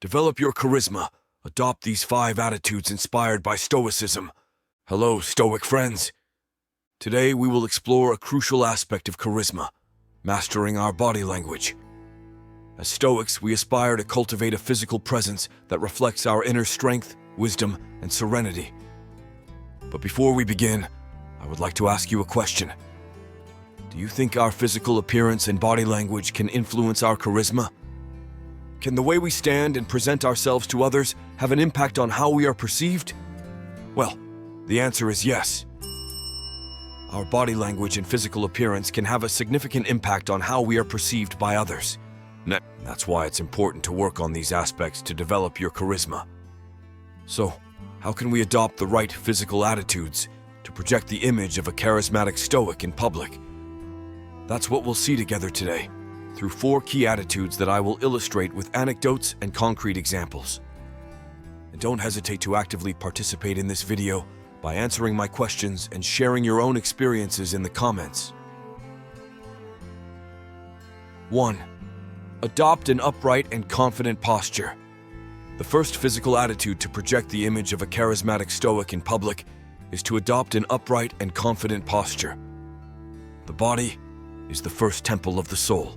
Develop your charisma. Adopt these 5 attitudes inspired by Stoicism. Hello, Stoic friends. Today we will explore a crucial aspect of charisma, mastering our body language. As Stoics, we aspire to cultivate a physical presence that reflects our inner strength, wisdom, and serenity. But before we begin, I would like to ask you a question. Do you think our physical appearance and body language can influence our charisma? Can the way we stand and present ourselves to others have an impact on how we are perceived? Well, the answer is yes. Our body language and physical appearance can have a significant impact on how we are perceived by others. That's why it's important to work on these aspects to develop your charisma. So, how can we adopt the right physical attitudes to project the image of a charismatic Stoic in public? That's what we'll see together today, through 4 key attitudes that I will illustrate with anecdotes and concrete examples. And don't hesitate to actively participate in this video by answering my questions and sharing your own experiences in the comments. 1. Adopt an upright and confident posture. The first physical attitude to project the image of a charismatic Stoic in public is to adopt an upright and confident posture. The body is the first temple of the soul.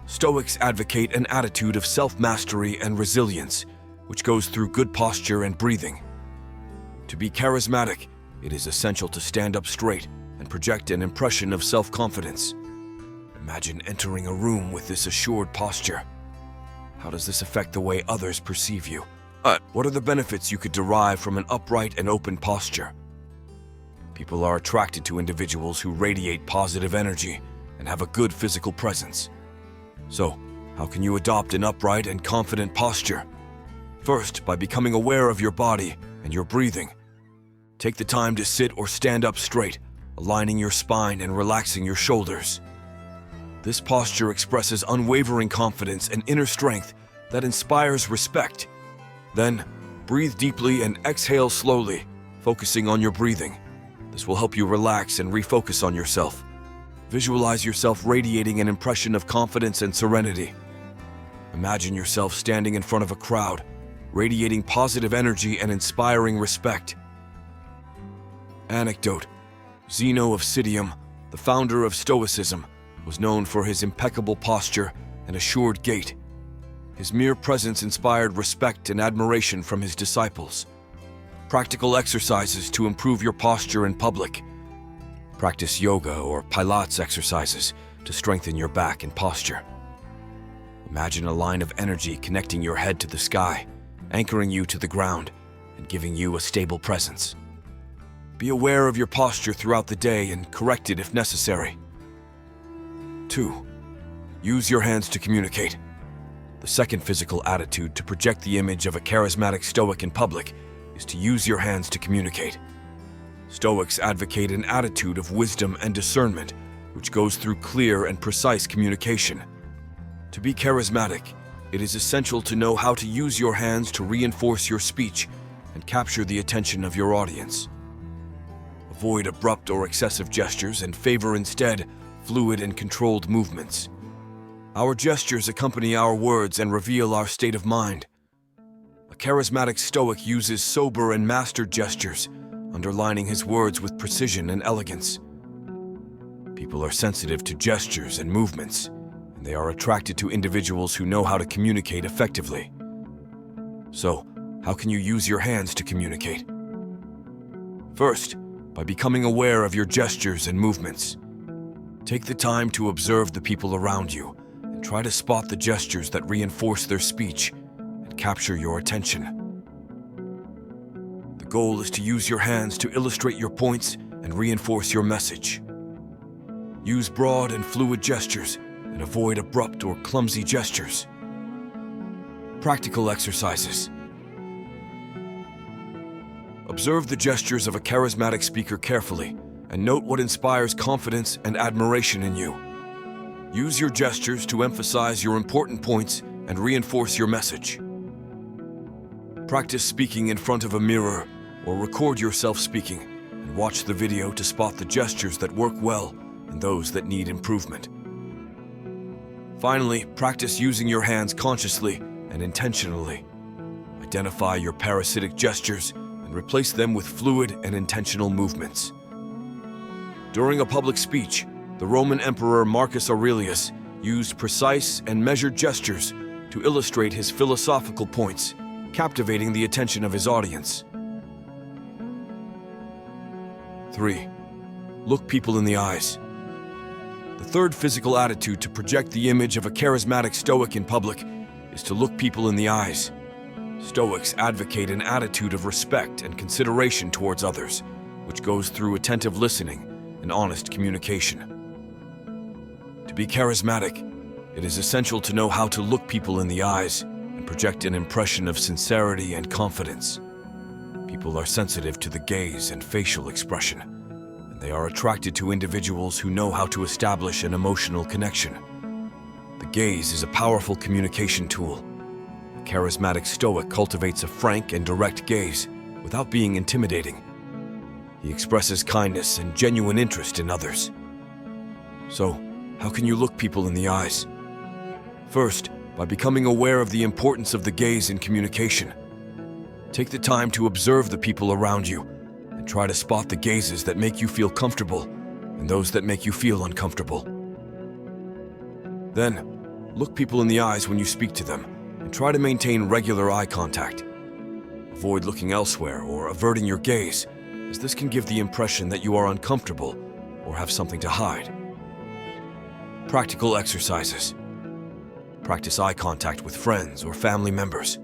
Stoics advocate an attitude of self-mastery and resilience, which goes through good posture and breathing. To be charismatic, it is essential to stand up straight and project an impression of self-confidence. Imagine entering a room with this assured posture. How does this affect the way others perceive you? What are the benefits you could derive from an upright and open posture? People are attracted to individuals who radiate positive energy and have a good physical presence. So, how can you adopt an upright and confident posture? First, by becoming aware of your body and your breathing. Take the time to sit or stand up straight, aligning your spine and relaxing your shoulders. This posture expresses unwavering confidence and inner strength that inspires respect. Then, breathe deeply and exhale slowly, focusing on your breathing. This will help you relax and refocus on yourself. Visualize yourself radiating an impression of confidence and serenity. Imagine yourself standing in front of a crowd, radiating positive energy and inspiring respect. Anecdote: Zeno of Citium, the founder of Stoicism, was known for his impeccable posture and assured gait. His mere presence inspired respect and admiration from his disciples. Practical exercises to improve your posture in public. Practice yoga or Pilates exercises to strengthen your back and posture. Imagine a line of energy connecting your head to the sky, anchoring you to the ground, and giving you a stable presence. Be aware of your posture throughout the day and correct it if necessary. 2. Use your hands to communicate. The second physical attitude to project the image of a charismatic Stoic in public is to use your hands to communicate. Stoics advocate an attitude of wisdom and discernment, which goes through clear and precise communication. To be charismatic, it is essential to know how to use your hands to reinforce your speech and capture the attention of your audience. Avoid abrupt or excessive gestures and favor instead fluid and controlled movements. Our gestures accompany our words and reveal our state of mind. A charismatic Stoic uses sober and mastered gestures, underlining his words with precision and elegance. People are sensitive to gestures and movements, and they are attracted to individuals who know how to communicate effectively. So, how can you use your hands to communicate? First, by becoming aware of your gestures and movements. Take the time to observe the people around you and try to spot the gestures that reinforce their speech and capture your attention. The goal is to use your hands to illustrate your points and reinforce your message. Use broad and fluid gestures and avoid abrupt or clumsy gestures. Practical exercises. Observe the gestures of a charismatic speaker carefully and note what inspires confidence and admiration in you. Use your gestures to emphasize your important points and reinforce your message. Practice speaking in front of a mirror or record yourself speaking and watch the video to spot the gestures that work well and those that need improvement. Finally, practice using your hands consciously and intentionally. Identify your parasitic gestures and replace them with fluid and intentional movements. During a public speech, the Roman Emperor Marcus Aurelius used precise and measured gestures to illustrate his philosophical points, captivating the attention of his audience. 3. Look people in the eyes. The third physical attitude to project the image of a charismatic Stoic in public is to look people in the eyes. Stoics advocate an attitude of respect and consideration towards others, which goes through attentive listening and honest communication. To be charismatic, it is essential to know how to look people in the eyes and project an impression of sincerity and confidence. People are sensitive to the gaze and facial expression, and they are attracted to individuals who know how to establish an emotional connection. The gaze is a powerful communication tool. A charismatic Stoic cultivates a frank and direct gaze without being intimidating. He expresses kindness and genuine interest in others. So, how can you look people in the eyes? First, by becoming aware of the importance of the gaze in communication. Take the time to observe the people around you and try to spot the gazes that make you feel comfortable and those that make you feel uncomfortable. Then, look people in the eyes when you speak to them and try to maintain regular eye contact. Avoid looking elsewhere or averting your gaze, as this can give the impression that you are uncomfortable or have something to hide. Practical exercises. Practice eye contact with friends or family members.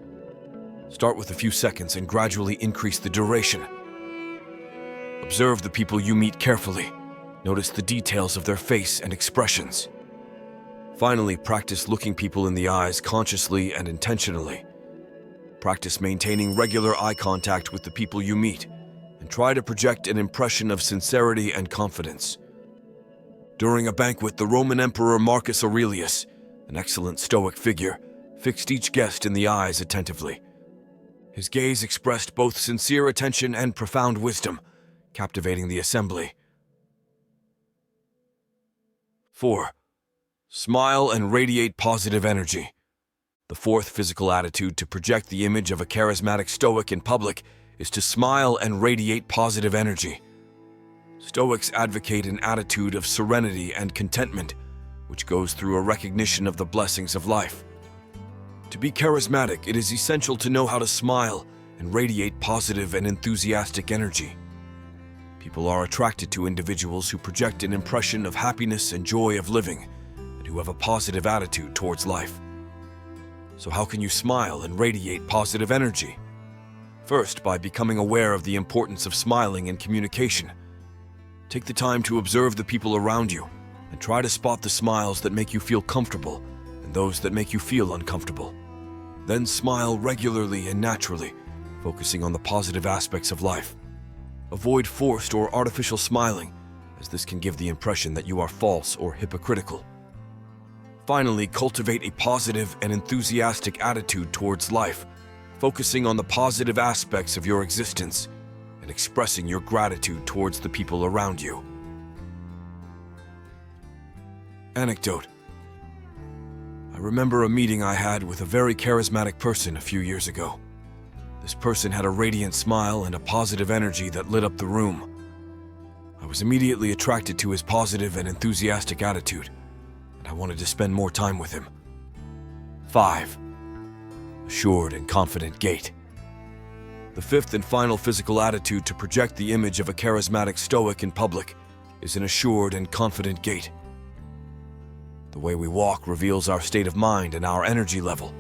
Start with a few seconds and gradually increase the duration. Observe the people you meet carefully. Notice the details of their face and expressions. Finally, practice looking people in the eyes consciously and intentionally. Practice maintaining regular eye contact with the people you meet, and try to project an impression of sincerity and confidence. During a banquet, the Roman Emperor Marcus Aurelius, an excellent Stoic figure, fixed each guest in the eyes attentively. His gaze expressed both sincere attention and profound wisdom, captivating the assembly. 4. Smile and radiate positive energy. The fourth physical attitude to project the image of a charismatic Stoic in public is to smile and radiate positive energy. Stoics advocate an attitude of serenity and contentment, which goes through a recognition of the blessings of life. To be charismatic, it is essential to know how to smile and radiate positive and enthusiastic energy. People are attracted to individuals who project an impression of happiness and joy of living, and who have a positive attitude towards life. So how can you smile and radiate positive energy? First, by becoming aware of the importance of smiling in communication. Take the time to observe the people around you and try to spot the smiles that make you feel comfortable and those that make you feel uncomfortable. Then smile regularly and naturally, focusing on the positive aspects of life. Avoid forced or artificial smiling, as this can give the impression that you are false or hypocritical. Finally, cultivate a positive and enthusiastic attitude towards life, focusing on the positive aspects of your existence and expressing your gratitude towards the people around you. Anecdote. I remember a meeting I had with a very charismatic person a few years ago. This person had a radiant smile and a positive energy that lit up the room. I was immediately attracted to his positive and enthusiastic attitude, and I wanted to spend more time with him. 5. Assured and confident gait. The fifth and final physical attitude to project the image of a charismatic Stoic in public is an assured and confident gait. The way we walk reveals our state of mind and our energy level.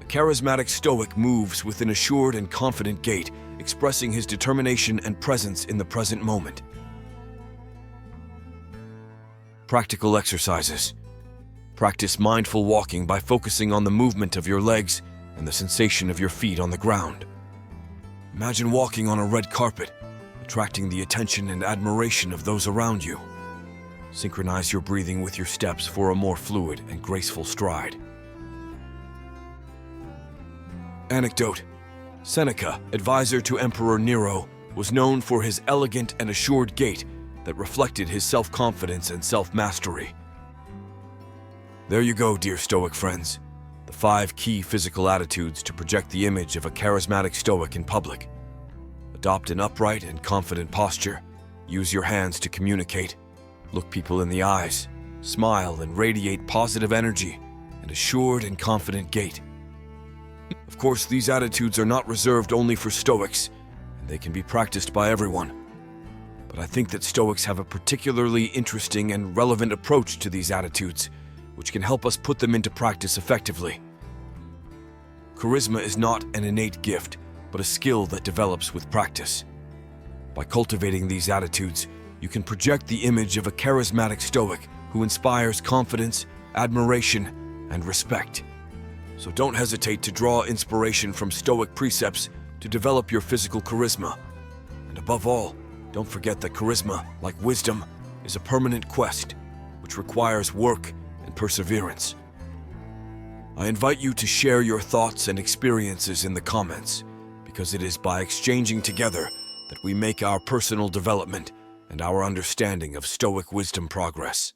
A charismatic Stoic moves with an assured and confident gait, expressing his determination and presence in the present moment. Practical exercises. Practice mindful walking by focusing on the movement of your legs and the sensation of your feet on the ground. Imagine walking on a red carpet, attracting the attention and admiration of those around you. Synchronize your breathing with your steps for a more fluid and graceful stride. Anecdote. Seneca, advisor to Emperor Nero, was known for his elegant and assured gait that reflected his self-confidence and self-mastery. There you go, dear Stoic friends. The 5 key physical attitudes to project the image of a charismatic Stoic in public. Adopt an upright and confident posture. Use your hands to communicate. Look people in the eyes. Smile and radiate positive energy, and assured and confident gait. Of course, these attitudes are not reserved only for Stoics, and they can be practiced by everyone. But I think that Stoics have a particularly interesting and relevant approach to these attitudes, which can help us put them into practice effectively. Charisma is not an innate gift, but a skill that develops with practice. By cultivating these attitudes, you can project the image of a charismatic Stoic who inspires confidence, admiration, and respect. So don't hesitate to draw inspiration from Stoic precepts to develop your physical charisma. And above all, don't forget that charisma, like wisdom, is a permanent quest, which requires work and perseverance. I invite you to share your thoughts and experiences in the comments, because it is by exchanging together that we make our personal development and our understanding of Stoic wisdom progress.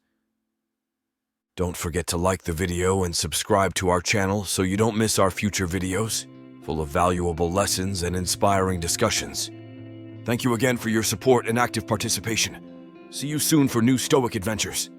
Don't forget to like the video and subscribe to our channel so you don't miss our future videos, full of valuable lessons and inspiring discussions. Thank you again for your support and active participation. See you soon for new Stoic adventures.